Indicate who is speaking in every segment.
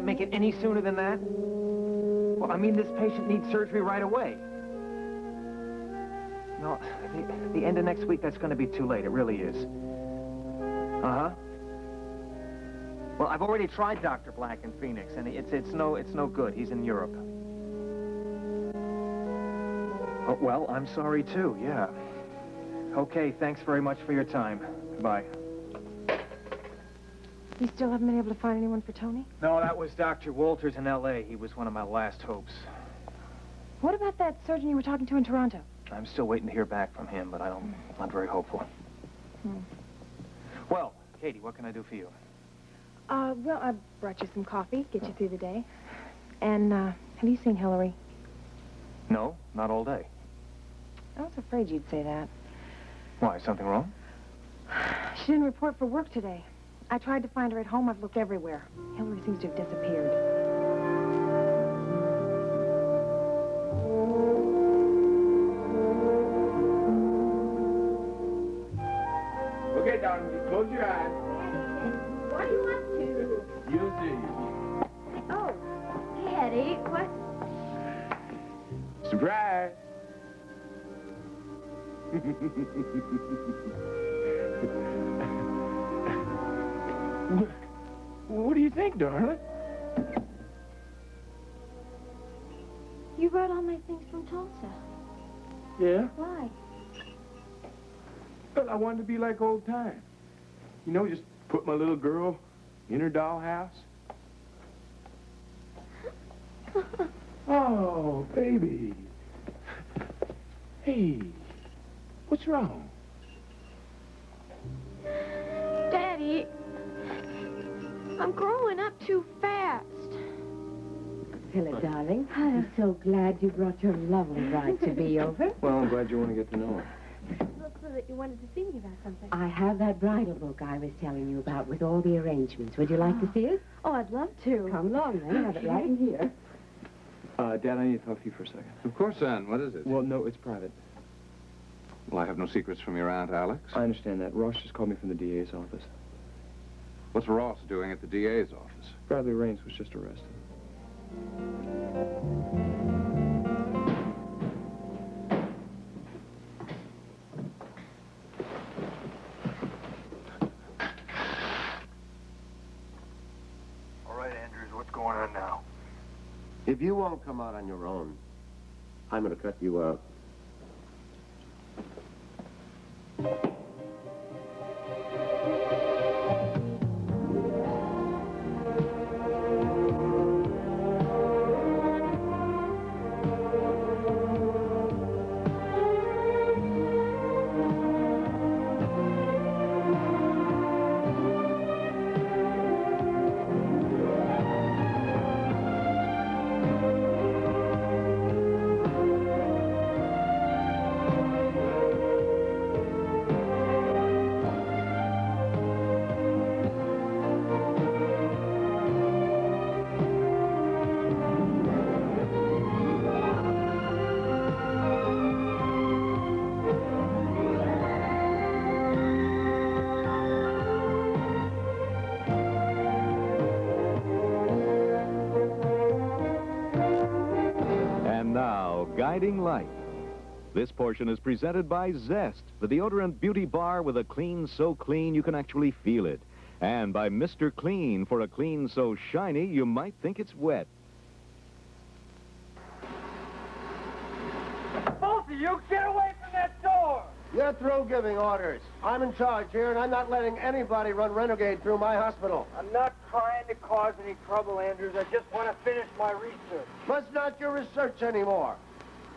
Speaker 1: make it any sooner than that? Well, I mean, this patient needs surgery right away. No, the end of next week, that's going to be too late. It really is. Uh-huh. Well, I've already tried Dr. Black in Phoenix, and it's no good. He's in Europe. Oh, well, I'm sorry, too, yeah. Okay, thanks very much for your time. Bye.
Speaker 2: You still haven't been able to find anyone for Tony?
Speaker 1: No, that was Dr. Walters in L.A. He was one of my last hopes.
Speaker 2: What about that surgeon you were talking to in Toronto?
Speaker 1: I'm still waiting to hear back from him, but I'm not very hopeful. Well, Katie, what can I do for you?
Speaker 2: Well, I brought you some coffee, get you through the day. And, have you seen Hillary?
Speaker 1: No, not all day.
Speaker 2: I was afraid you'd say that.
Speaker 1: Why, something wrong?
Speaker 2: She didn't report for work today. I tried to find her at home. I've looked everywhere. Hillary seems to have disappeared.
Speaker 3: Okay, darling, just close your eyes.
Speaker 4: What do you want to?
Speaker 3: You'll see.
Speaker 4: Oh, Daddy, what?
Speaker 3: Surprise. What do you think, darling?
Speaker 4: You brought all my things from Tulsa.
Speaker 3: Yeah?
Speaker 4: Why?
Speaker 3: Well, I wanted to be like old times. You know, just put my little girl in her dollhouse. Oh, baby. Hey, what's wrong?
Speaker 4: Daddy, I'm growing up too fast.
Speaker 5: Philip, darling, I'm so glad you brought your lovely bride to be over.
Speaker 3: Well, I'm glad you want to get to know her.
Speaker 4: Looks so that you wanted to see me about something.
Speaker 5: I have that bridal book I was telling you about with all the arrangements. Would you like to see it?
Speaker 4: Oh, I'd love to.
Speaker 5: Come along, then. I have it right in here.
Speaker 3: Dad, I need to talk to you for a second.
Speaker 6: Of course, son. What is it?
Speaker 3: Well, no, it's private.
Speaker 6: Well, I have no secrets from your Aunt Alex.
Speaker 3: I understand that. Ross just called me from the DA's office.
Speaker 6: What's Ross doing at the DA's office?
Speaker 3: Bradley Raines was just arrested.
Speaker 7: All right, Andrews, what's going on now?
Speaker 8: If you won't come out on your own, I'm going to cut you out.
Speaker 9: Guiding Light. This portion is presented by Zest, the deodorant beauty bar with a clean so clean you can actually feel it. And by Mr. Clean, for a clean so shiny you might think it's wet.
Speaker 7: Both of you, get away from that door!
Speaker 8: You're through giving orders. I'm in charge here, and I'm not letting anybody run renegade through my hospital.
Speaker 7: I'm not trying to cause any trouble, Andrews. I just want to finish my research.
Speaker 8: That's not your research anymore.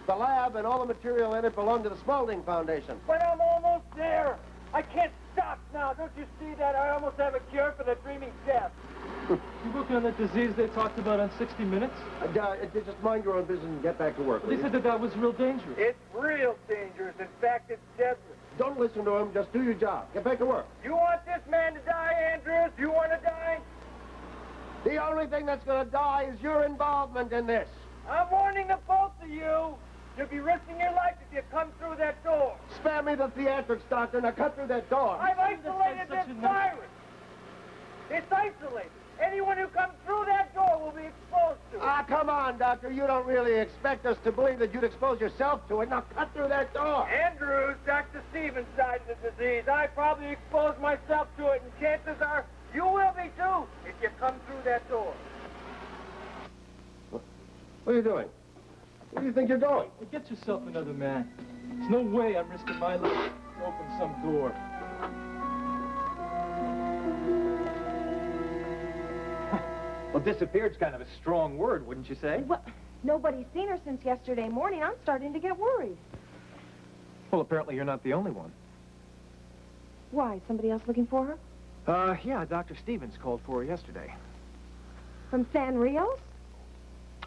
Speaker 8: The lab and all the material in it belong to the Spaulding Foundation.
Speaker 7: But I'm almost there. I can't stop now. Don't you see that? I almost have a cure for the dreaming death.
Speaker 1: You working on that disease they talked about on 60 Minutes?
Speaker 8: Just mind your own business and get back to work.
Speaker 1: They said that was real dangerous.
Speaker 7: It's real dangerous. In fact, it's deadly.
Speaker 8: Don't listen to him. Just do your job. Get back to work.
Speaker 7: You want this man to die, Andrews? You want to die?
Speaker 8: The only thing that's going to die is your involvement in this.
Speaker 7: I'm warning the both of you. You'll be risking your life if you come through that door.
Speaker 8: Spare me the theatrics, Doctor. Now cut through that door.
Speaker 7: I've isolated this virus. It's isolated. Anyone who comes through that door will
Speaker 8: come on, Doctor. You don't really expect us to believe that you'd expose yourself to it. Now, cut through that door.
Speaker 7: Andrews, Dr. Stevens died of the disease. I probably exposed myself to it, and chances are you will be too if you come through that door.
Speaker 8: What are you doing? Where do you think you're going?
Speaker 7: Well, get yourself another man. There's no way I'm risking my life to open some door.
Speaker 1: Well, disappeared's kind of a strong word, wouldn't you say?
Speaker 2: Well, nobody's seen her since yesterday morning. I'm starting to get worried.
Speaker 1: Well, apparently you're not the only one.
Speaker 2: Why? Somebody else looking for her?
Speaker 1: Yeah, Dr. Stevens called for her yesterday.
Speaker 2: From San Rios?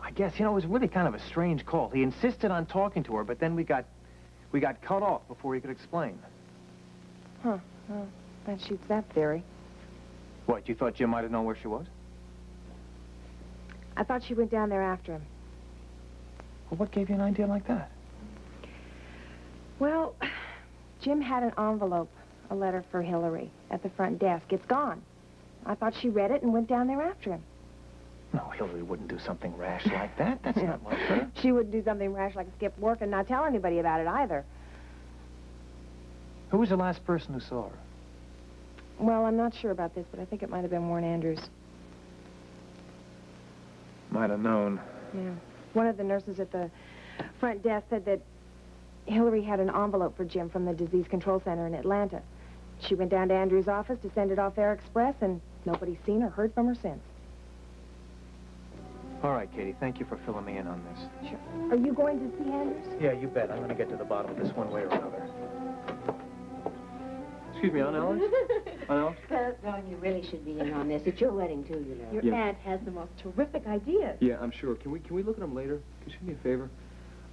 Speaker 1: I guess, it was really kind of a strange call. He insisted on talking to her, but then we got cut off before he could explain.
Speaker 2: Huh. Well, that shoots that theory.
Speaker 1: What, you thought Jim might have known where she was?
Speaker 2: I thought she went down there after him.
Speaker 1: Well, what gave you an idea like that?
Speaker 2: Well, Jim had an envelope, a letter for Hillary, at the front desk. It's gone. I thought she read it and went down there after him.
Speaker 1: No, Hillary wouldn't do something rash like that. That's not like her.
Speaker 2: She wouldn't do something rash like skip work and not tell anybody about it either.
Speaker 1: Who was the last person who saw her?
Speaker 2: Well, I'm not sure about this, but I think it might have been Warren Andrews.
Speaker 1: Might have known.
Speaker 2: Yeah. One of the nurses at the front desk said that Hillary had an envelope for Jim from the Disease Control Center in Atlanta. She went down to Andrews' office to send it off Air Express, and nobody's seen or heard from her since.
Speaker 1: All right, Katie, thank you for filling me in on this.
Speaker 2: Sure. Are you going to see Andrews?
Speaker 1: Yeah, you bet. I'm going to get to the bottom of this one way or another.
Speaker 3: Excuse me, Aunt Alice? Aunt Alice?
Speaker 5: Darling, you really should be in on this. It's your wedding, too, you know.
Speaker 2: Your
Speaker 3: Yeah.
Speaker 2: aunt has the most terrific ideas.
Speaker 3: Yeah, I'm sure. Can we look at them later? Could you do me a favor?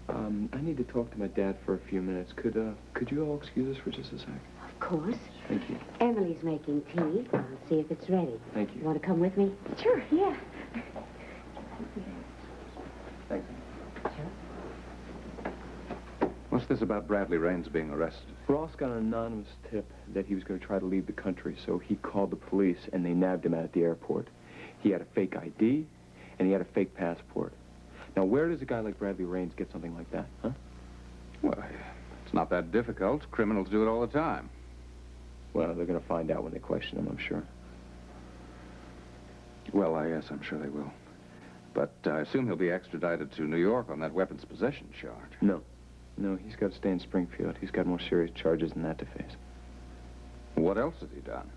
Speaker 3: I need to talk to my dad for a few minutes. Could you all excuse us for just a sec?
Speaker 5: Of course.
Speaker 3: Thank you.
Speaker 5: Emily's making tea. I'll see if it's ready.
Speaker 3: Thank you.
Speaker 5: You want to come with me?
Speaker 2: Sure, yeah.
Speaker 3: Thanks.
Speaker 6: What's this about Bradley Raines being arrested?
Speaker 3: Ross got an anonymous tip that he was going to try to leave the country, so he called the police, and they nabbed him out at the airport. He had a fake ID, and he had a fake passport. Now, where does a guy like Bradley Raines get something like that, huh?
Speaker 6: Well, it's not that difficult. Criminals do it all the time.
Speaker 3: Well, they're going to find out when they question him, I'm sure.
Speaker 6: Well, yes, I'm sure they will. But I assume he'll be extradited to New York on that weapons possession charge.
Speaker 3: No, he's got to stay in Springfield. He's got more serious charges than that to face.
Speaker 6: What else has he done?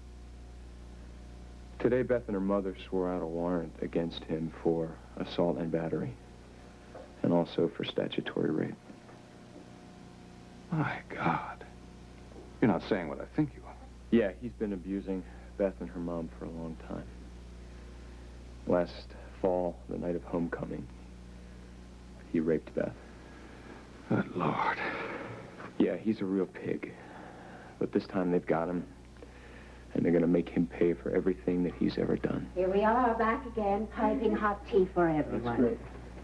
Speaker 3: Today, Beth and her mother swore out a warrant against him for assault and battery, and also for statutory rape.
Speaker 6: My God. You're not saying what I think you are.
Speaker 3: Yeah, he's been abusing Beth and her mom for a long time. Last fall, the night of homecoming, he raped Beth.
Speaker 6: Good Lord.
Speaker 3: Yeah, he's a real pig. But this time they've got him, and they're going to make him pay for everything that he's ever done.
Speaker 5: Here we are, back again, piping hot tea for everyone.
Speaker 3: That's great.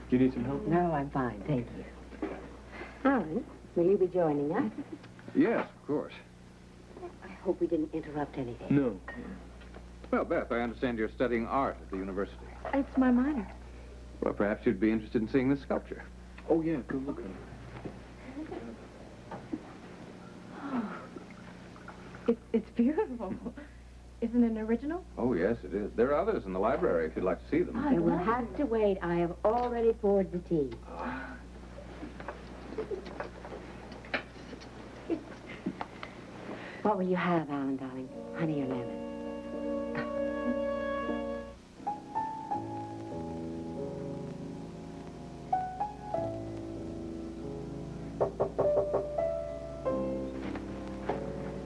Speaker 3: Do you need some help?
Speaker 5: No, I'm fine, thank you. Alan, will you be joining us?
Speaker 6: Yes, of course.
Speaker 5: I hope we didn't interrupt anything.
Speaker 3: No.
Speaker 6: Well, Beth, I understand you're studying art at the university.
Speaker 2: It's my minor.
Speaker 6: Well, perhaps you'd be interested in seeing this sculpture.
Speaker 3: Oh, yeah, go look at it.
Speaker 2: It's beautiful. Isn't it an original?
Speaker 6: Oh, yes, it is. There are others in the library if you'd like to see them.
Speaker 5: You will have to wait. I have already poured the tea. What will you have, Alan, darling? Honey or lemon?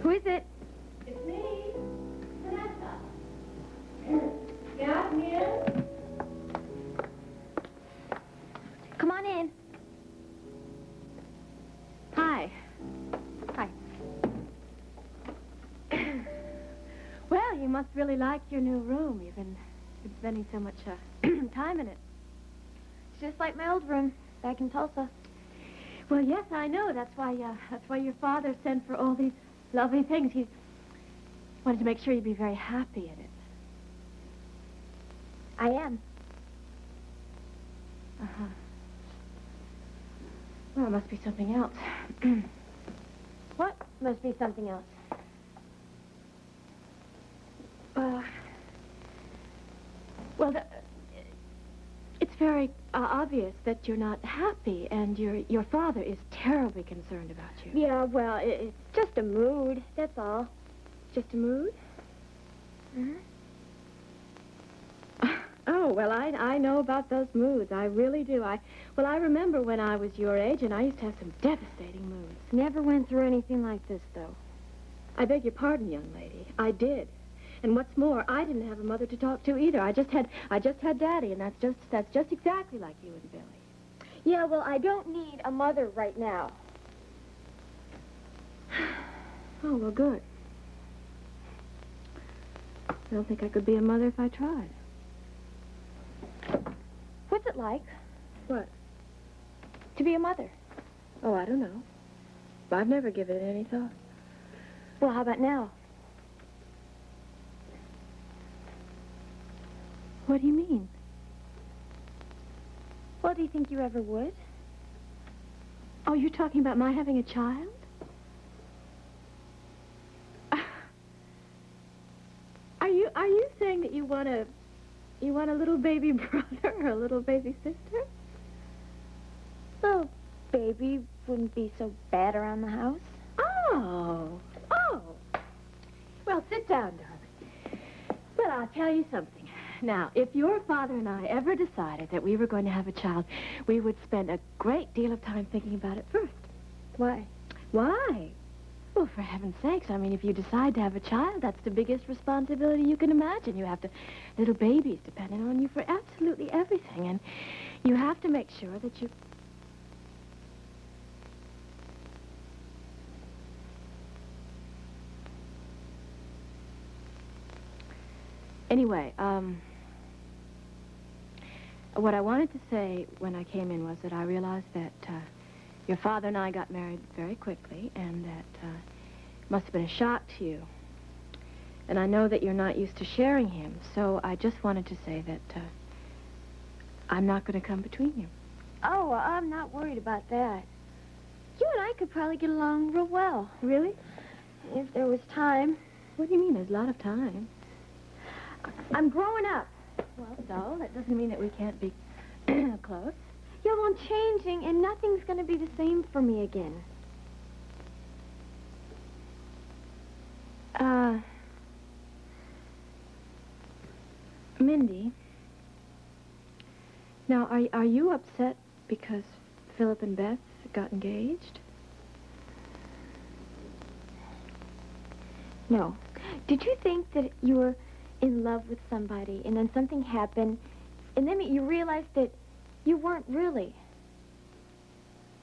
Speaker 2: Who is it?
Speaker 4: It's me, Samantha. Yeah, here.
Speaker 2: Come on in. Hi. Hi.
Speaker 4: Well, you must really like your new room. You've been spending so much time in it. It's just like my old room back in Tulsa. Well, yes, I know. That's why your father sent for all these lovely things. He wanted to make sure you'd be very happy in it. I am. Oh, it must be something else.
Speaker 2: What must be something else?
Speaker 4: Well, it's very obvious that you're not happy, and your father is terribly concerned about you.
Speaker 2: Yeah, well, it's just a mood, that's all.
Speaker 4: Just a mood?
Speaker 2: Mm-hmm.
Speaker 4: Oh, well, I know about those moods. I really do. I remember when I was your age, and I used to have some devastating moods.
Speaker 2: Never went through anything like this, though.
Speaker 4: I beg your pardon, young lady. I did. And what's more, I didn't have a mother to talk to either. I just had Daddy, and that's just exactly like you and Billy.
Speaker 2: Yeah, well, I don't need a mother right now.
Speaker 4: Oh, well, good. I don't think I could be a mother if I tried.
Speaker 2: What's it like
Speaker 4: What?
Speaker 2: to be a mother?
Speaker 4: Oh, I don't know. I've never given it any thought.
Speaker 2: Well, how about now?
Speaker 4: What do you mean?
Speaker 2: Well, do you think you ever would?
Speaker 4: Oh, you're talking about my having a child? Are you saying that you want a little baby brother or a little baby sister?
Speaker 2: Well, baby wouldn't be so bad around the house.
Speaker 4: Oh. Well, sit down, darling. Well, I'll tell you something. Now, if your father and I ever decided that we were going to have a child, we would spend a great deal of time thinking about it first.
Speaker 2: Why?
Speaker 4: Why? Well, for heaven's sakes, I mean, if you decide to have a child, that's the biggest responsibility you can imagine. You have to... Little babies dependent on you for absolutely everything, and you have to make sure that you... Anyway, what I wanted to say when I came in was that I realized that your father and I got married very quickly, and that it must have been a shock to you. And I know that you're not used to sharing him, so I just wanted to say that I'm not going to come between you.
Speaker 2: Oh, well, I'm not worried about that. You and I could probably get along real well.
Speaker 4: Really?
Speaker 2: If there was time.
Speaker 4: What do you mean? There's a lot of time.
Speaker 2: I'm growing up.
Speaker 4: Well, so that doesn't mean that we can't be close.
Speaker 2: Yeah, well, I'm changing, and nothing's going to be the same for me again.
Speaker 4: Mindy, now, are you upset because Philip and Beth got engaged?
Speaker 2: No. Did you think that you were in love with somebody, and then something happened, and then you realized that you weren't really?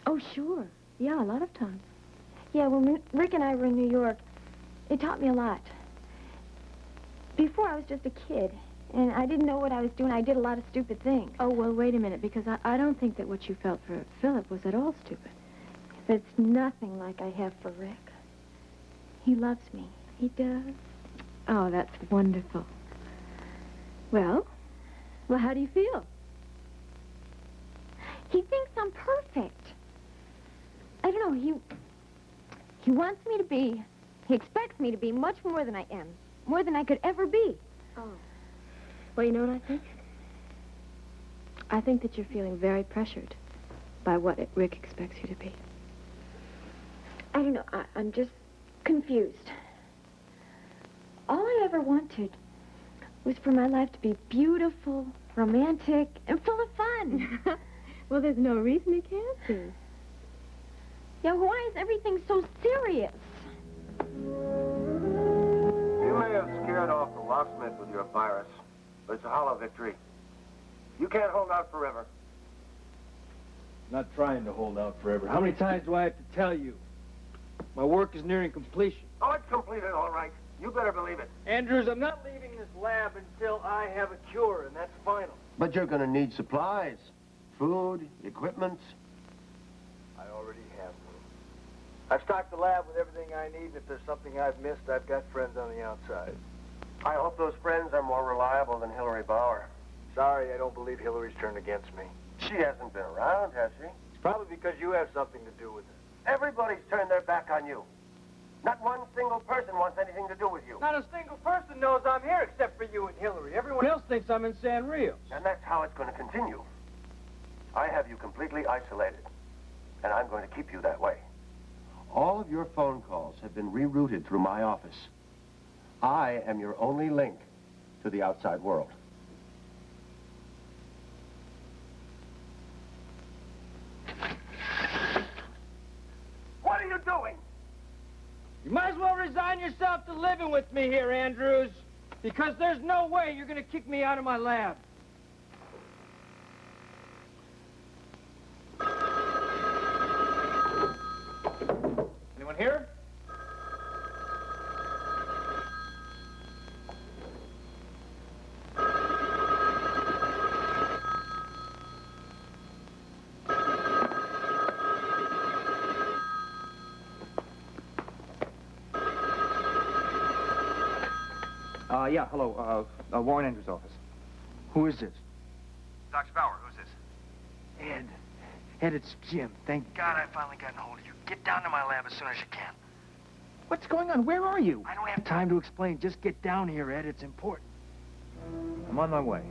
Speaker 4: Oh, sure. Yeah, a lot of times.
Speaker 2: Yeah, when Rick and I were in New York, it taught me a lot. Before, I was just a kid, and I didn't know what I was doing. I did a lot of stupid things.
Speaker 4: Oh, well, wait a minute, because I don't think that what you felt for Philip was at all stupid.
Speaker 2: It's nothing like I have for Rick. He loves me.
Speaker 4: He does? Oh, that's wonderful. Well, how do you feel?
Speaker 2: He thinks I'm perfect. I don't know, he wants me to be, he expects me to be much more than I am. More than I could ever be.
Speaker 4: Oh. Well, you know what I think? I think that you're feeling very pressured by what Rick expects you to be.
Speaker 2: I don't know, I'm just confused. All I ever wanted was for my life to be beautiful, romantic, and full of fun.
Speaker 4: Well, there's no reason it can't be.
Speaker 2: Yeah, why is everything so serious?
Speaker 8: You may have scared off the locksmith with your virus, but it's a hollow victory. You can't hold out forever.
Speaker 1: Not trying to hold out forever. How many times do I have to tell you? My work is nearing completion.
Speaker 8: Oh, it's completed, all right. You better believe it.
Speaker 7: Andrews, I'm not leaving this lab until I have a cure, and that's final.
Speaker 8: But you're going to need supplies. Food, equipment.
Speaker 7: I already have one. I've stocked the lab with everything I need, and if there's something I've missed, I've got friends on the outside.
Speaker 8: I hope those friends are more reliable than Hillary Bauer.
Speaker 7: Sorry, I don't believe Hillary's turned against me.
Speaker 8: She hasn't been around, has she?
Speaker 7: Probably because you have something to do with it.
Speaker 8: Everybody's turned their back on you. Not one single person wants anything to do with you.
Speaker 7: Not a single person knows I'm here except for you and Hillary. Everyone else thinks I'm in San Rios.
Speaker 8: And that's how it's going to continue. I have you completely isolated, and I'm going to keep you that way. All of your phone calls have been rerouted through my office. I am your only link to the outside world. What are you doing?
Speaker 7: You might as well resign yourself to living with me here, Andrews. Because there's no way you're going to kick me out of my lab. Anyone here?
Speaker 1: Yeah, hello, Warren Andrews' office. Who is this?
Speaker 10: Dr. Bauer, who's this?
Speaker 1: Ed. Ed, it's Jim. Thank God I finally got a hold of you. Get down to my lab as soon as you can. What's going on? Where are you? I don't have time to explain. Just get down here, Ed. It's important. I'm on my way.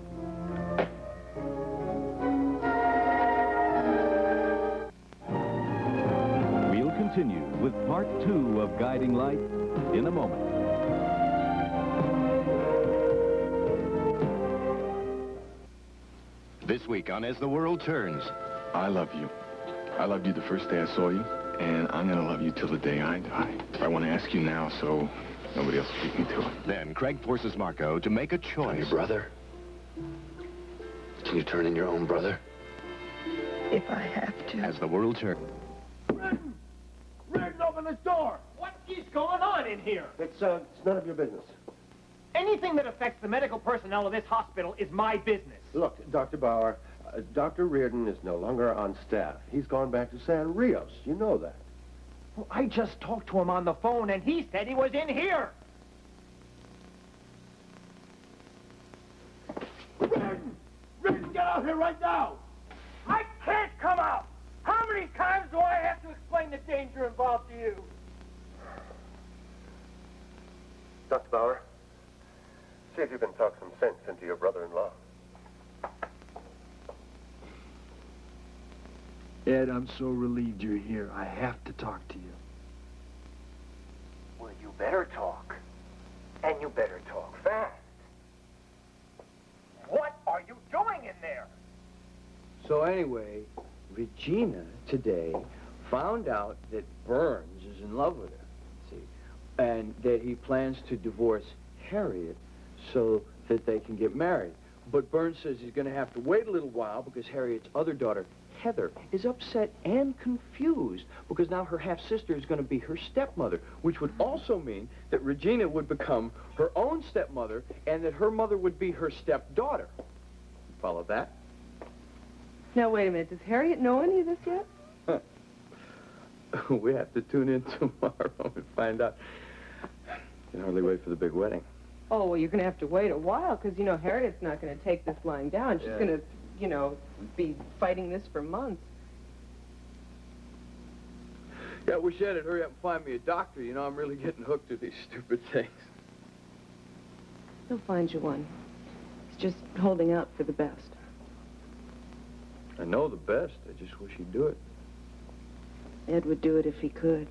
Speaker 9: We'll continue with part 2 of Guiding Light in a moment.
Speaker 11: This week on As the World Turns.
Speaker 3: I love you. I loved you the first day I saw you, and I'm gonna love you till the day I die. I want to ask you now so nobody else will beat me to it.
Speaker 11: Then Craig forces Marco to make a choice.
Speaker 12: Your brother? Can you turn in your own brother?
Speaker 13: If I have to.
Speaker 11: As the World Turns.
Speaker 7: Rick, open this door! What is going on in here?
Speaker 8: It's none of your business.
Speaker 7: Anything that affects the medical personnel of this hospital is my business.
Speaker 8: Look, Dr. Bauer, Dr. Reardon is no longer on staff. He's gone back to San Rios. You know that.
Speaker 7: Well, I just talked to him on the phone, and he said he was in here. Reardon, get out here right now! I can't come out! How many times do I have to explain the danger involved to you?
Speaker 8: Dr. Bauer, see if you can talk some sense into your brother-in-law.
Speaker 1: Ed, I'm so relieved you're here. I have to talk to you.
Speaker 7: Well, you better talk. And you better talk fast. What are you doing in there?
Speaker 14: So anyway, Regina today found out that Burns is in love with her, see, and that he plans to divorce Harriet so that they can get married. But Burns says he's going to have to wait a little while because Harriet's other daughter, Heather, is upset and confused because now her half-sister is going to be her stepmother, which would also mean that Regina would become her own stepmother and that her mother would be her stepdaughter. Follow that?
Speaker 5: Now, wait a minute. Does Harriet know any of this yet?
Speaker 14: We have to tune in tomorrow and find out. Can hardly wait for the big wedding.
Speaker 5: Oh, well, you're going to have to wait a while because, you know, Harriet's not going to take this lying down. She's going to, you know, be fighting this for months.
Speaker 14: Yeah, I wish Ed'd hurry up and find me a doctor. You know, I'm really getting hooked to these stupid things.
Speaker 5: He'll find you one. He's just holding out for the best.
Speaker 14: I know the best. I just wish he'd do it.
Speaker 5: Ed would do it if he could.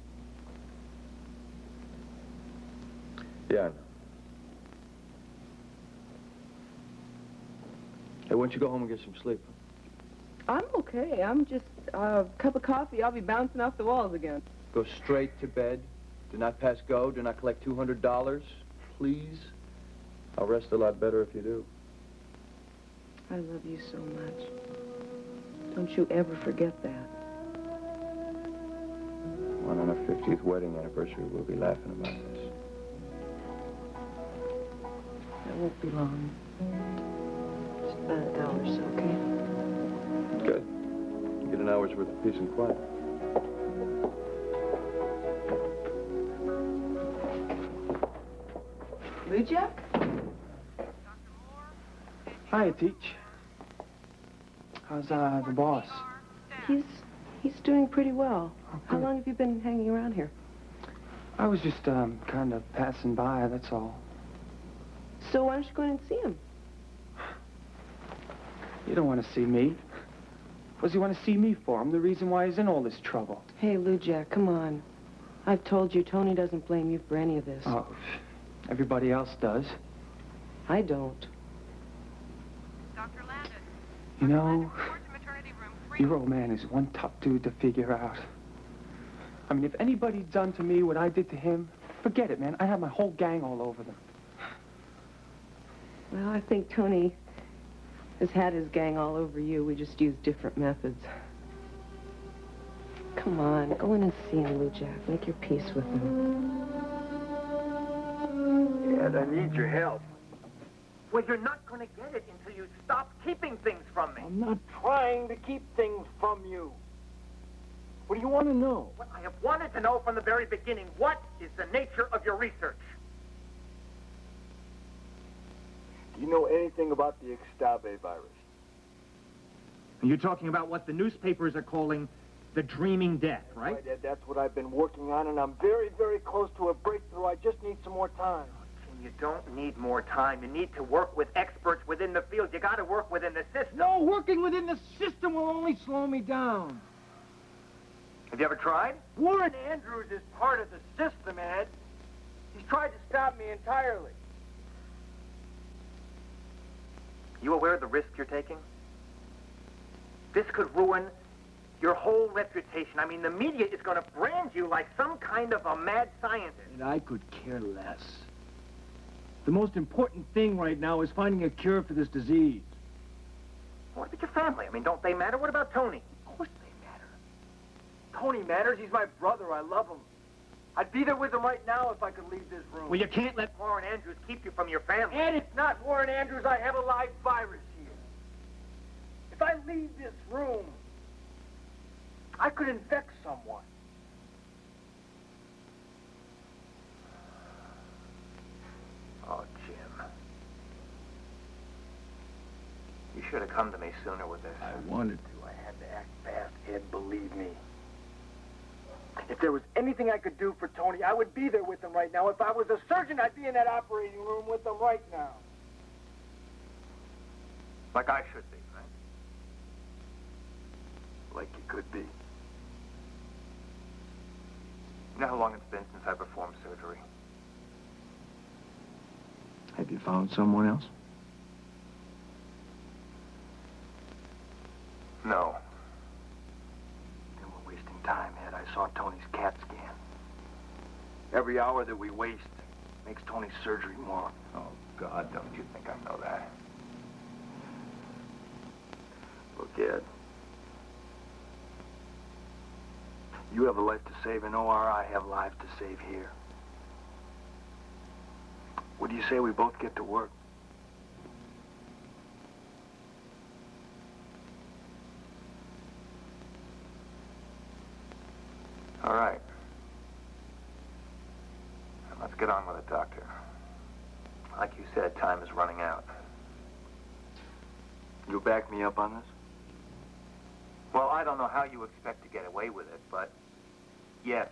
Speaker 14: Yeah, I know. Hey, why don't you go home and get some sleep?
Speaker 5: I'm okay. I'm just a cup of coffee. I'll be bouncing off the walls again.
Speaker 14: Go straight to bed. Do not pass go. Do not collect $200. Please. I'll rest a lot better if you do.
Speaker 5: I love you so much. Don't you ever forget that.
Speaker 14: When on our 50th wedding anniversary, we'll be laughing about this.
Speaker 5: That won't be long. Just about an hour or so, okay?
Speaker 14: Good. You get an hour's worth of peace and quiet.
Speaker 5: Lucia?
Speaker 1: Hi, Teach. How's, the boss?
Speaker 5: He's He's doing pretty well. How long have you been hanging around here?
Speaker 14: I was just, kind of passing by, that's all.
Speaker 5: So why don't you go in and see him?
Speaker 14: You don't want to see me. What does he want to see me for? I'm the reason why he's in all this trouble.
Speaker 5: Hey, Lou Jack, come on. I've told you, Tony doesn't blame you for any of this.
Speaker 14: Oh, everybody else does.
Speaker 5: I don't.
Speaker 12: Dr. Landis.
Speaker 14: You know,
Speaker 12: Report to maternity room 3.
Speaker 14: your old man is one tough dude to figure out. I mean, if anybody'd done to me what I did to him, forget it, man. I have my whole gang all over them.
Speaker 5: Well, I think Tony has had his gang all over you. We just use different methods. Come on, go in and see him, Lou Jack. Make your peace with him.
Speaker 7: Ed, I need your help. Well, you're not going to get it until you stop keeping things from me.
Speaker 1: I'm not trying to keep things from you. What do you want to know?
Speaker 7: What I have wanted to know from the very beginning, what is the nature of your research?
Speaker 1: Do you know anything about the Ixtabe virus?
Speaker 15: And you're talking about what the newspapers are calling the dreaming death, right?
Speaker 1: Right, Ed, that's what I've been working on, and I'm very, very close to a breakthrough. I just need some more time.
Speaker 7: You don't need more time. You need to work with experts within the field. You got to work within the system.
Speaker 1: No, working within the system will only slow me down.
Speaker 7: Have you ever tried?
Speaker 1: Warren Andrews is part of the system, Ed. He's tried to stop me entirely.
Speaker 7: You aware of the risk you're taking? This could ruin your whole reputation. I mean, the media is going to brand you like some kind of a mad scientist.
Speaker 1: And I could care less. The most important thing right now is finding a cure for this disease.
Speaker 7: What about your family? I mean, don't they matter? What about Tony?
Speaker 1: Of course they matter. Tony matters. He's my brother. I love him. I'd be there with him right now if I could leave this room.
Speaker 7: Well, you can't let Warren Andrews keep you from your family.
Speaker 1: And it's not Warren Andrews. I have a live virus here. If I leave this room, I could infect someone.
Speaker 7: Oh, Jim. You should have come to me sooner with this.
Speaker 1: I wanted to. I had to act fast, Ed, believe me. If there was anything I could do for Tony, I would be there with him right now. If I was a surgeon, I'd be in that operating room with him right now.
Speaker 7: Like I should be, right?
Speaker 1: Like you could be.
Speaker 7: You know how long it's been since I performed surgery?
Speaker 8: Have you found someone else?
Speaker 7: No.
Speaker 1: Then we're wasting time, Ed. I saw Tony's CAT scan. Every hour that we waste makes Tony's surgery more.
Speaker 7: Oh, God, don't you think I know that?
Speaker 1: Look, Ed. You have a life to save in OR. I have lives to save here. What do you say we both get to work?
Speaker 7: All right. Now, let's get on with it, Doctor. Like you said, time is running out.
Speaker 1: You'll back me up on this?
Speaker 7: Well, I don't know how you expect to get away with it, but yes,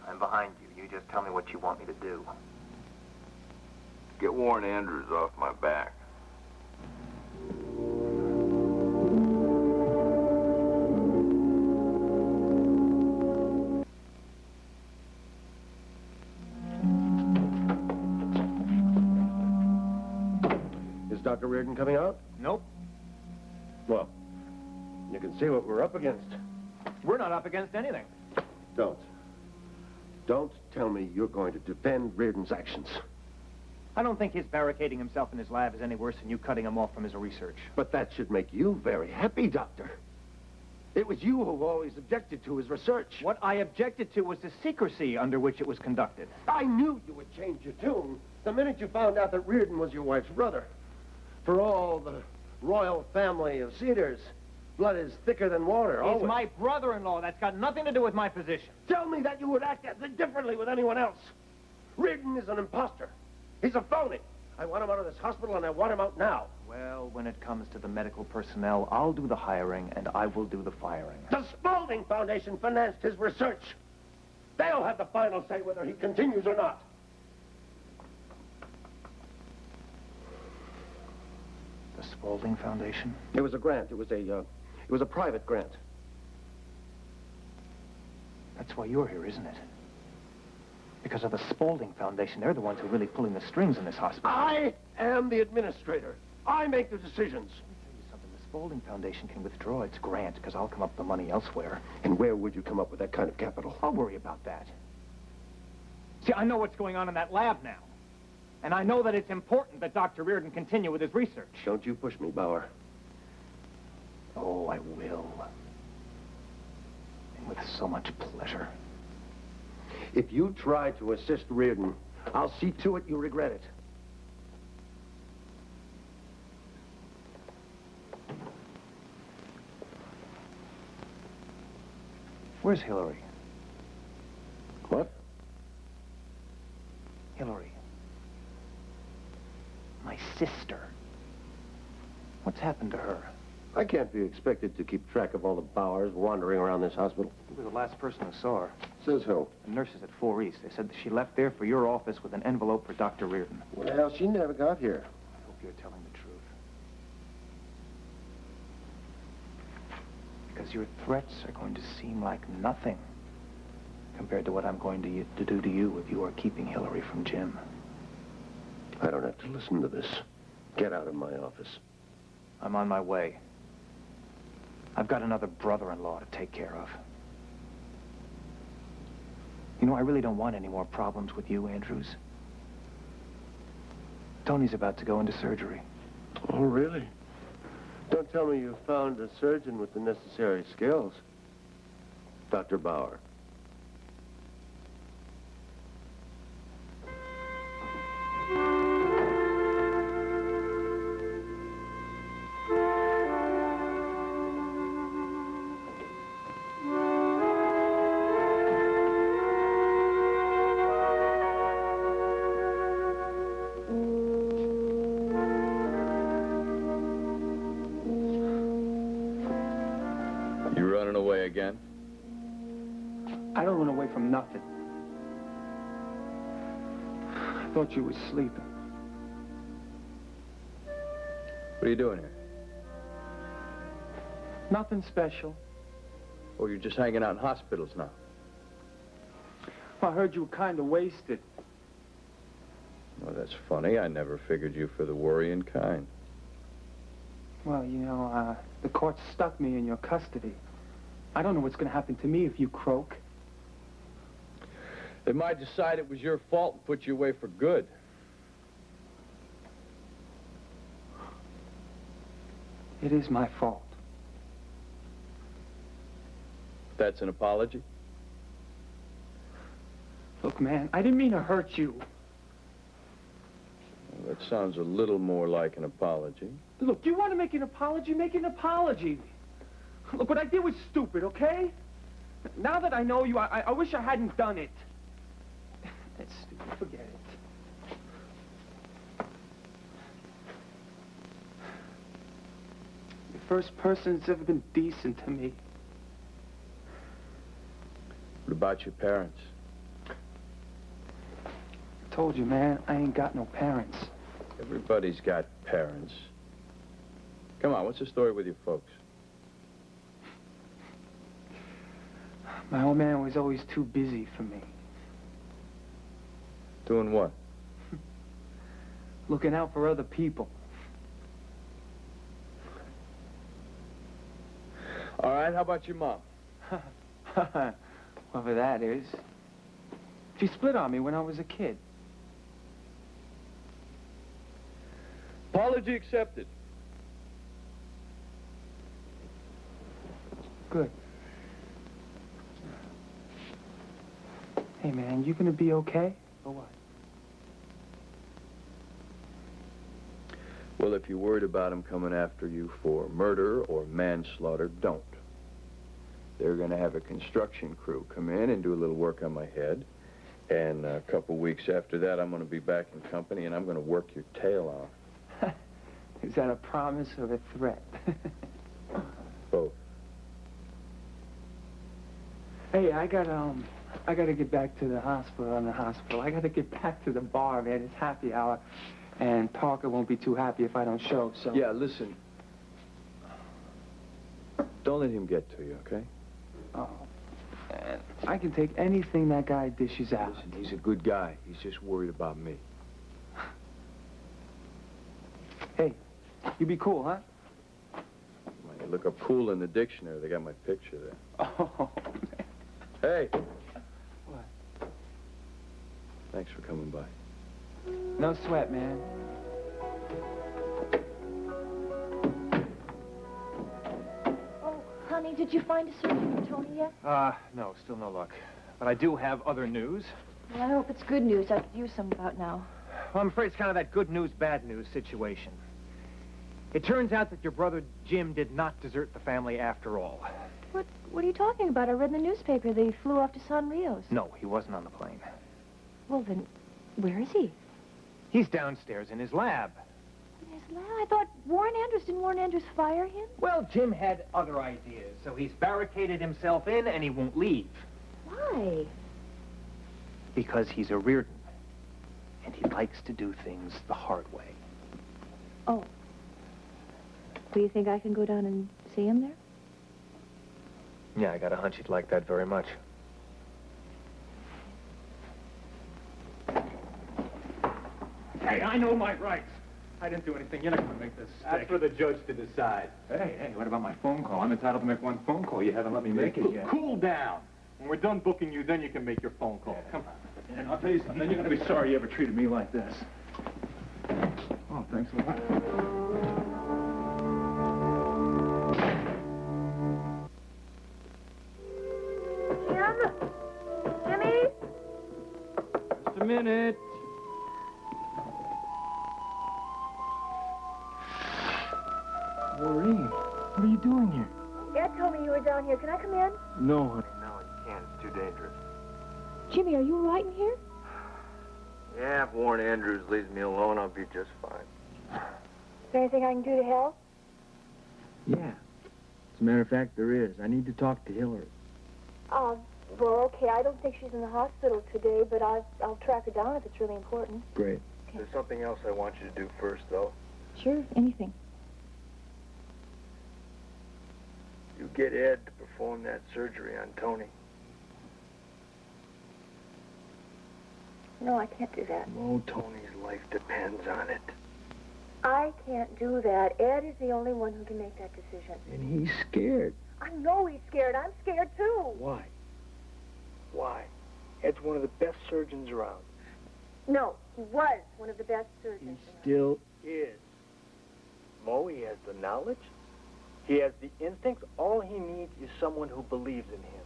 Speaker 7: I'm behind you. You just tell me what you want me to do.
Speaker 8: Get Warren Andrews off my back. Is Dr. Reardon coming out?
Speaker 15: Nope.
Speaker 8: Well, you can see what we're up against.
Speaker 15: We're not up against anything.
Speaker 8: Don't. Don't tell me you're going to defend Reardon's actions.
Speaker 15: I don't think his barricading himself in his lab is any worse than you cutting him off from his research.
Speaker 8: But that should make you very happy, Doctor. It was you who always objected to his research.
Speaker 15: What I objected to was the secrecy under which it was conducted.
Speaker 8: I knew you would change your tune the minute you found out that Reardon was your wife's brother. For all the royal family of Cedars, blood is thicker than water,
Speaker 15: He's
Speaker 8: always.
Speaker 15: my brother-in-law. That's got nothing to do with my position.
Speaker 8: Tell me that you would act differently with anyone else. Reardon is an imposter. He's a phony. I want him out of this hospital, and I want him out now.
Speaker 7: Well, when it comes to the medical personnel, I'll do the hiring, and I will do the firing.
Speaker 8: The Spaulding Foundation financed his research. They'll have the final say whether he continues or not.
Speaker 7: The Spaulding Foundation?
Speaker 8: It was a grant. It was a private grant.
Speaker 7: That's why you're here, isn't it? Because of the Spaulding Foundation. They're the ones who are really pulling the strings in this hospital.
Speaker 8: I am the administrator. I make the decisions.
Speaker 7: Let me tell you something. The Spaulding Foundation can withdraw its grant because I'll come up with the money elsewhere.
Speaker 8: And where would you come up with that kind of capital?
Speaker 7: I'll worry about that. See, I know what's going on in that lab now. And I know that it's important that Dr. Reardon continue with his research.
Speaker 8: Don't you push me, Bauer.
Speaker 7: Oh, I will. And with so much pleasure.
Speaker 8: If you try to assist Reardon, I'll see to it you regret it.
Speaker 7: Where's Hillary?
Speaker 8: What?
Speaker 7: Hillary. My sister. What's happened to her?
Speaker 8: I can't be expected to keep track of all the Bauers wandering around this hospital.
Speaker 7: You were the last person who saw her.
Speaker 8: Says who?
Speaker 7: The nurses at 4 East. They said that she left there for your office with an envelope for Dr. Reardon.
Speaker 8: Well, she never got here.
Speaker 7: I hope you're telling the truth. Because your threats are going to seem like nothing compared to what I'm going to do to you if you are keeping Hillary from Jim.
Speaker 8: I don't have to listen to this. Get out of my office.
Speaker 7: I'm on my way. I've got another brother-in-law to take care of. You know, I really don't want any more problems with you, Andrews. Tony's about to go into surgery.
Speaker 8: Oh, really? Don't tell me you found a surgeon with the necessary skills. Dr. Bauer.
Speaker 3: You running away again?
Speaker 1: I don't run away from nothing. I thought you were sleeping.
Speaker 3: What are you doing here?
Speaker 1: Nothing special.
Speaker 3: Oh, you're just hanging out in hospitals now.
Speaker 1: I heard you were kind of wasted.
Speaker 3: Well, that's funny. I never figured you for the worrying kind.
Speaker 1: Well, you know, the court stuck me in your custody. I don't know what's going to happen to me if you croak.
Speaker 3: They might decide it was your fault and put you away for good.
Speaker 1: It is my fault.
Speaker 3: That's an apology?
Speaker 1: Look, man, I didn't mean to hurt you.
Speaker 3: Well, that sounds a little more like an apology.
Speaker 1: Look, you want to make an apology? Make an apology. Look, what I did was stupid, okay? Now that I know you, I wish I hadn't done it. It's stupid. Forget it. The first person that's ever been decent to me.
Speaker 3: What about your parents?
Speaker 1: I told you, man, I ain't got no parents.
Speaker 3: Everybody's got parents. Come on, what's the story with your folks?
Speaker 1: My old man was always too busy for me.
Speaker 3: Doing what?
Speaker 1: Looking out for other people.
Speaker 3: All right, how about your mom?
Speaker 1: Whatever that is. She split on me when I was a kid.
Speaker 3: Apology accepted.
Speaker 1: Good. Hey, man, you gonna be okay, or what?
Speaker 3: Well, if you're worried about them coming after you for murder or manslaughter, don't. They're going to have a construction crew come in and do a little work on my head. And a couple weeks after that, I'm going to be back in company, and I'm going to work your tail off.
Speaker 14: Is that a promise or a threat?
Speaker 3: Both.
Speaker 14: Hey, I gotta get back to the hospital. I gotta get back to the bar, man. It's happy hour. And Parker won't be too happy if I don't show, so...
Speaker 3: Yeah, listen. Don't let him get to you, okay?
Speaker 14: Oh, man. I can take anything that guy dishes out.
Speaker 3: Listen, he's a good guy. He's just worried about me.
Speaker 14: Hey, you be cool, huh?
Speaker 3: When you look up cool in the dictionary, they got my picture there.
Speaker 14: Oh, man.
Speaker 3: Hey.
Speaker 14: What?
Speaker 3: Thanks for coming by.
Speaker 14: No sweat, man.
Speaker 2: Oh, honey, did you find a surgeon for Tony yet?
Speaker 15: No, still no luck. But I do have other news.
Speaker 2: Well, I hope it's good news. I could use some about now.
Speaker 15: Well, I'm afraid it's kind of that good news, bad news situation. It turns out that your brother Jim did not desert the family after all.
Speaker 2: What are you talking about? I read in the newspaper that he flew off to San Rios.
Speaker 15: No, he wasn't on the plane.
Speaker 2: Well, then, where is he?
Speaker 15: He's downstairs in his lab.
Speaker 2: In his lab? I thought didn't Warren Andrews fire him?
Speaker 15: Well, Jim had other ideas, so he's barricaded himself in and he won't leave.
Speaker 2: Why?
Speaker 15: Because he's a Reardon. And he likes to do things the hard way.
Speaker 2: Oh. Do you think I can go down and see him there?
Speaker 15: Yeah, I got a hunch he'd like that very much. Hey, I know my rights. I didn't do anything. You're not going to make this stick.
Speaker 3: That's for the judge to decide.
Speaker 15: Hey, what about my phone call? I'm entitled to make one phone call. You haven't let me make it yet.
Speaker 3: Cool down. When we're done booking you, then you can make your phone call.
Speaker 15: Come on. And I'll tell you something. Then you're going to be sorry you ever treated me like this. Oh, thanks a lot.
Speaker 2: Jimmy?
Speaker 15: Just a minute. Maureen, what are you doing here?
Speaker 2: Dad told me you were down here. Can I come in?
Speaker 15: No, honey.
Speaker 7: No, you can't. It's too dangerous.
Speaker 2: Jimmy, are you all right in here?
Speaker 7: Yeah, if Warren Andrews leaves me alone, I'll be just fine.
Speaker 2: Is there anything I can do to help?
Speaker 1: Yeah. As a matter of fact, there is. I need to talk to Hillary.
Speaker 2: Well, okay. I don't think she's in the hospital today, but I'll track her down if it's really important.
Speaker 1: Great.
Speaker 2: Okay.
Speaker 7: There's something else I want you to do first, though.
Speaker 2: Sure, anything.
Speaker 7: You get Ed to perform that surgery on Tony.
Speaker 2: No, I can't do that.
Speaker 7: Oh, Tony's life depends on it.
Speaker 2: I can't do that. Ed is the only one who can make that decision.
Speaker 1: And he's scared.
Speaker 2: I know he's scared. I'm scared, too.
Speaker 1: Why?
Speaker 7: Why? Ed's one of the best surgeons around.
Speaker 2: No, he was one of the best surgeons.
Speaker 1: He still
Speaker 7: Is. Mo, he has the knowledge. He has the instincts. All he needs is someone who believes in him.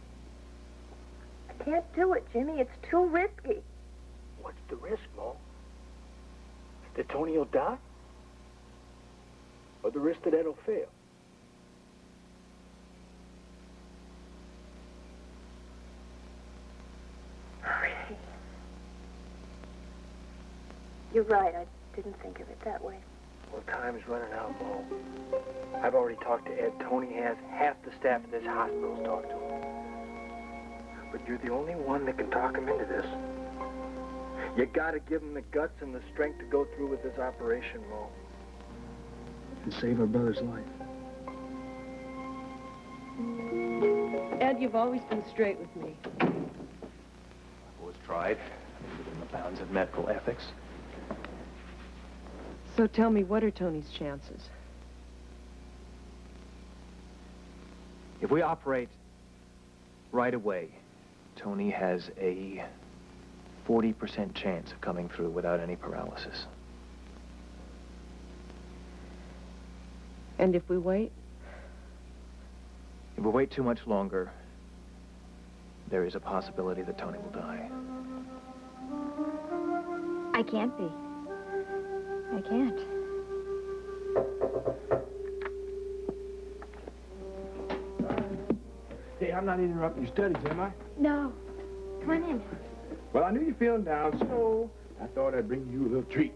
Speaker 2: I can't do it, Jimmy. It's too risky.
Speaker 7: What's the risk, Mo? That Tony will die? Or the risk that Ed will fail?
Speaker 2: You're right. I didn't think of it that way.
Speaker 7: Well, time's running out, Mo. I've already talked to Ed. Tony has half the staff at this hospital's talked to him. But you're the only one that can talk him into this. You gotta give him the guts and the strength to go through with this operation, Mo.
Speaker 1: and save our brother's life.
Speaker 5: Ed, you've always been straight with me.
Speaker 15: It was tried within the bounds of medical ethics.
Speaker 5: So tell me, what are Tony's chances?
Speaker 15: If we operate right away, Tony has a 40% chance of coming through without any paralysis.
Speaker 5: And if we wait?
Speaker 15: If we wait too much longer, there is a possibility that Tony will die.
Speaker 2: I can't be. I can't.
Speaker 1: Hey, I'm not interrupting your studies, am I?
Speaker 4: No. Come on in.
Speaker 16: Well, I knew you were feeling down, so I thought I'd bring you a little treat.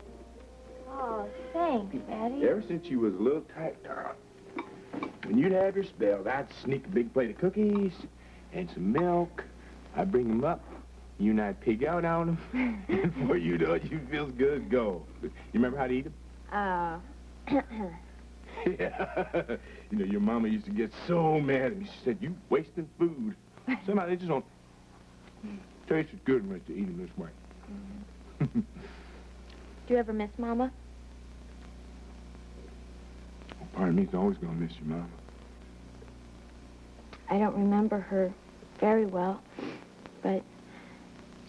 Speaker 4: Oh, thanks, Daddy.
Speaker 16: Ever since you was a little tight, darling, when you'd have your spells, I'd sneak a big plate of cookies and some milk. I'd bring them up. You and I'd pig out on them. And before you know it, you'd feel as good as gold. You remember how to eat them? Yeah. You know, your mama used to get so mad at me. She said, you wasting food. Somehow they just don't taste as good when you eat them this way.
Speaker 4: Do you ever miss Mama?
Speaker 16: Well, part of me's always gonna miss your mama.
Speaker 4: I don't remember her very well, but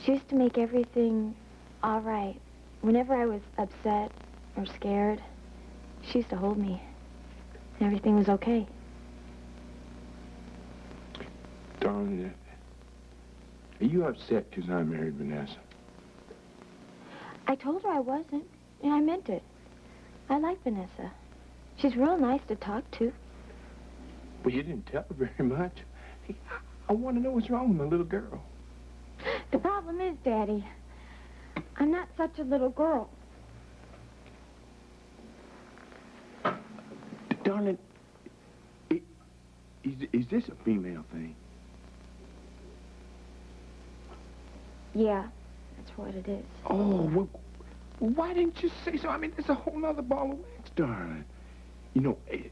Speaker 4: she used to make everything all right. Whenever I was upset or scared, she used to hold me. Everything was okay.
Speaker 16: Darling, are you upset because I married Vanessa?
Speaker 4: I told her I wasn't, and I meant it. I like Vanessa. She's real nice to talk to.
Speaker 16: Well, you didn't tell her very much. Hey, I want to know what's wrong with my little girl.
Speaker 4: The problem is, Daddy, I'm not such a little girl.
Speaker 16: Darling, is this a female thing?
Speaker 4: Yeah, that's what it is.
Speaker 16: Oh, well, why didn't you say so? I mean, there's a whole other ball of wax, darling. You know, hey,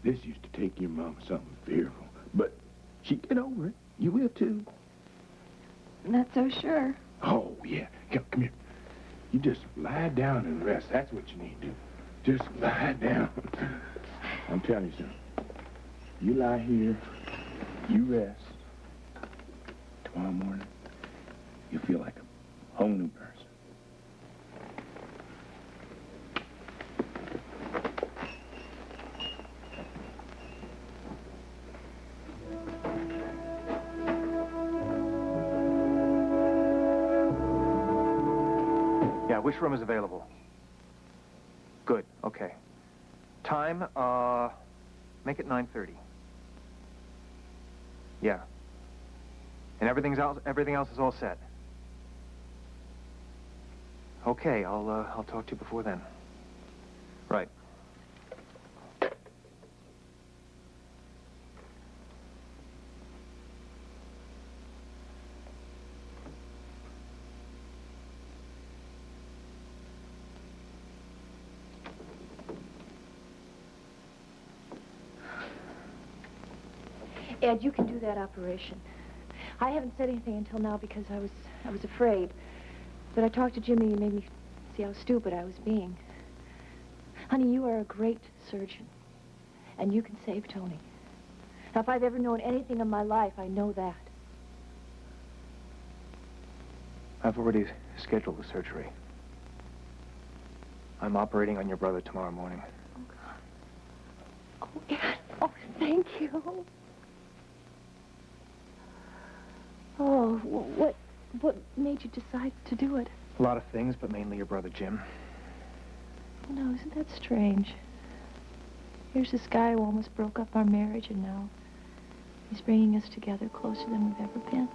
Speaker 16: this used to take your mama something fearful, but she'd get over it. You will, too.
Speaker 4: Not so sure.
Speaker 16: Oh, yeah. Come here. You just lie down and rest. That's what you need to do. Just lie down. I'm telling you something. You lie here, you rest. Tomorrow morning, you'll feel like a whole new person.
Speaker 15: Yeah, which room is available? Good, okay. Time, make it 9:30. Yeah. And everything else is all set. Okay, I'll talk to you before then. Right.
Speaker 2: Ed, you can do that operation. I haven't said anything until now because I was afraid. But I talked to Jimmy and he made me see how stupid I was being. Honey, you are a great surgeon. And you can save Tony. Now, if I've ever known anything in my life, I know that.
Speaker 15: I've already scheduled the surgery. I'm operating on your brother tomorrow morning.
Speaker 2: Oh, Ed. Oh, thank you. Oh, what made you decide to do it?
Speaker 15: A lot of things, but mainly your brother, Jim.
Speaker 2: No, isn't that strange? Here's this guy who almost broke up our marriage, and now he's bringing us together closer than we've ever been.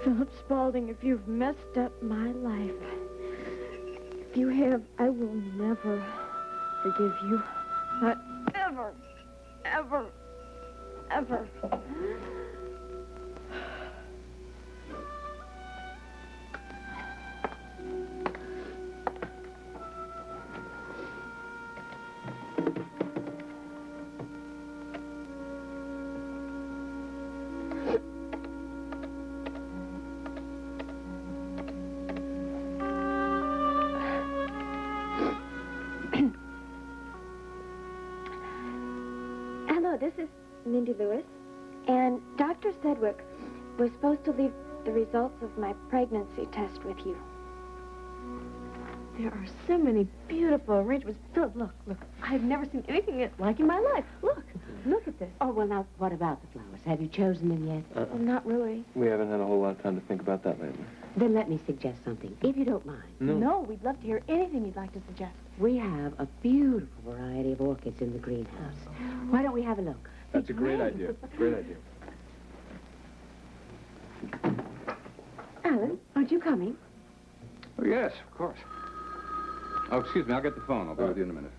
Speaker 2: Philip Spaulding, if you've messed up my life, if you have, I will never forgive you. Not ever, ever, ever.
Speaker 4: Hello, this is Mindy Lewis, and Dr. Sedgwick was supposed to leave the results of my pregnancy test with you.
Speaker 2: There are so many beautiful arrangements. Philip, look. I've never seen anything like in my life. Look.
Speaker 4: Look at this.
Speaker 17: Oh, well, now, what about the flowers? Have you chosen them yet?
Speaker 4: Well, not really.
Speaker 3: We haven't had a whole lot of time to think about that lately.
Speaker 17: Then let me suggest something, if you don't mind.
Speaker 4: No, we'd love to hear anything you'd like to suggest.
Speaker 17: We have a beautiful variety of orchids in the greenhouse. Why don't we have a look?
Speaker 3: That's a great idea. Great idea.
Speaker 17: Alan, aren't you coming?
Speaker 6: Oh, yes, of course. Oh, excuse me, I'll get the phone. I'll be with you in a minute.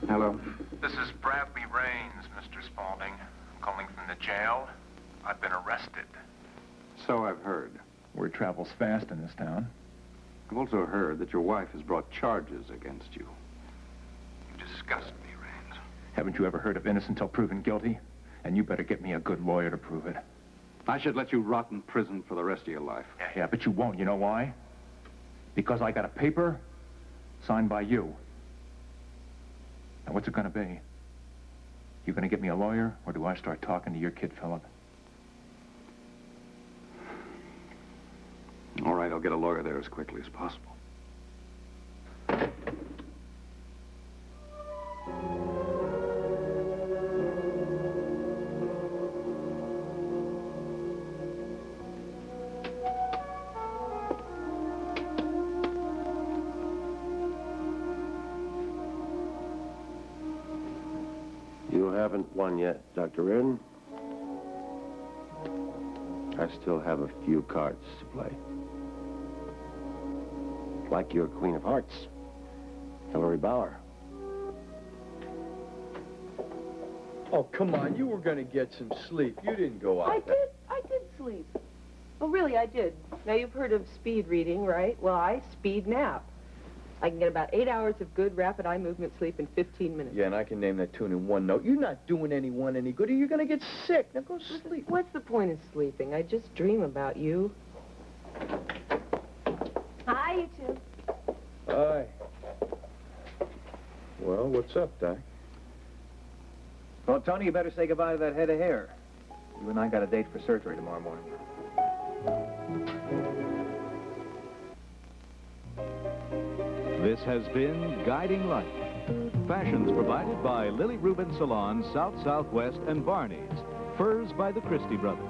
Speaker 6: Hello?
Speaker 10: This is Bradley Raines, Mr. Spaulding. I'm calling from the jail. I've been arrested.
Speaker 6: So I've heard.
Speaker 15: Word travels fast in this town.
Speaker 6: I've also heard that your wife has brought charges against you.
Speaker 10: You disgust me, Raines.
Speaker 15: Haven't you ever heard of innocent till proven guilty? And you better get me a good lawyer to prove it.
Speaker 6: I should let you rot in prison for the rest of your life.
Speaker 15: Yeah, but you won't. You know why? Because I got a paper signed by you. Now, what's it gonna be? You gonna get me a lawyer, or do I start talking to your kid, Philip?
Speaker 6: All right, I'll get a lawyer there as quickly as possible.
Speaker 8: You haven't won yet, Dr. Reardon. I still have a few cards to play. Like your Queen of Hearts, Hillary Bauer.
Speaker 14: Oh, come on. You were going to get some sleep. You didn't go out.
Speaker 5: I did sleep. Oh, really, I did. Now, you've heard of speed reading, right? Well, I speed nap. I can get about 8 hours of good rapid eye movement sleep in 15 minutes.
Speaker 14: Yeah, and I can name that tune in one note. You're not doing anyone any good, or you're going to get sick. Now go sleep.
Speaker 5: What's the point of sleeping? I just dream about you.
Speaker 4: Hi, you two.
Speaker 3: Hi. Well, what's up, Doc?
Speaker 15: Well, Tony, you better say goodbye to that head of hair. You and I got a date for surgery tomorrow morning.
Speaker 9: This has been Guiding Light. Fashions provided by Lily Rubin Salon, South Southwest, and Barney's. Furs by the Christie Brothers.